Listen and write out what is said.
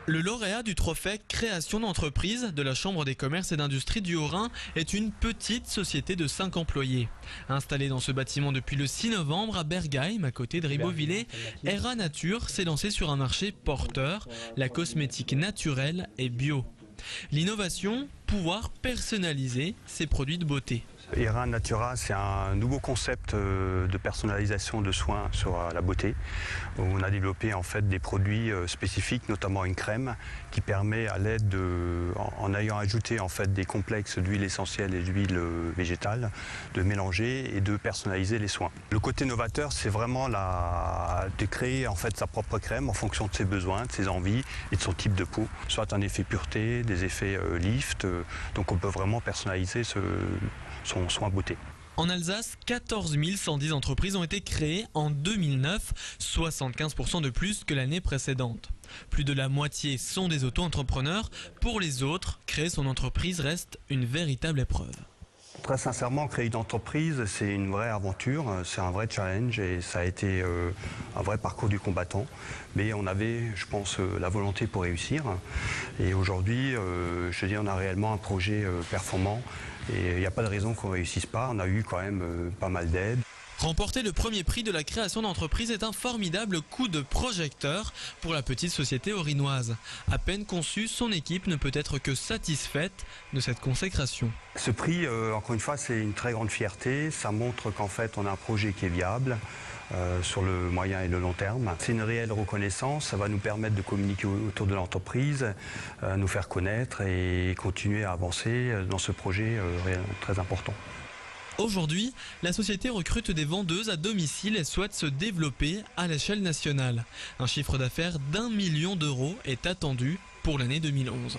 Le lauréat du trophée Création d'entreprise de la Chambre des commerces et d'industrie du Haut-Rhin est une petite société de 5 employés. Installée dans ce bâtiment depuis le 6 novembre à Bergheim, à côté de Ribeauvillé, ERA Nature s'est lancée sur un marché porteur, la cosmétique naturelle et bio. L'innovation, pouvoir personnaliser ses produits de beauté. ERA Natura, c'est un nouveau concept de personnalisation de soins sur la beauté. On a développé en fait des produits spécifiques, notamment une crème qui permet à l'aide en ayant ajouté en fait des complexes d'huile essentielle et d'huile végétale, de mélanger et de personnaliser les soins. Le côté novateur, c'est vraiment de créer en fait sa propre crème en fonction de ses besoins, de ses envies et de son type de peau. Soit un effet pureté, des effets lift, donc on peut vraiment personnaliser son soin beauté. En Alsace, 14 110 entreprises ont été créées en 2009, 75% de plus que l'année précédente. Plus de la moitié sont des auto-entrepreneurs. Pour les autres, créer son entreprise reste une véritable épreuve. Très sincèrement, créer une entreprise, c'est une vraie aventure, c'est un vrai challenge et ça a été un vrai parcours du combattant. Mais on avait, je pense, la volonté pour réussir. Et aujourd'hui, je dis, on a réellement un projet performant et il n'y a pas de raison qu'on ne réussisse pas. On a eu quand même pas mal d'aides. Remporter le premier prix de la création d'entreprise est un formidable coup de projecteur pour la petite société haut-rhinoise. À peine conçue, son équipe ne peut être que satisfaite de cette consécration. Ce prix, encore une fois, c'est une très grande fierté. Ça montre qu'en fait, on a un projet qui est viable sur le moyen et le long terme. C'est une réelle reconnaissance. Ça va nous permettre de communiquer autour de l'entreprise, nous faire connaître et continuer à avancer dans ce projet très important. Aujourd'hui, la société recrute des vendeuses à domicile et souhaite se développer à l'échelle nationale. Un chiffre d'affaires d'1 million d'euros est attendu pour l'année 2011.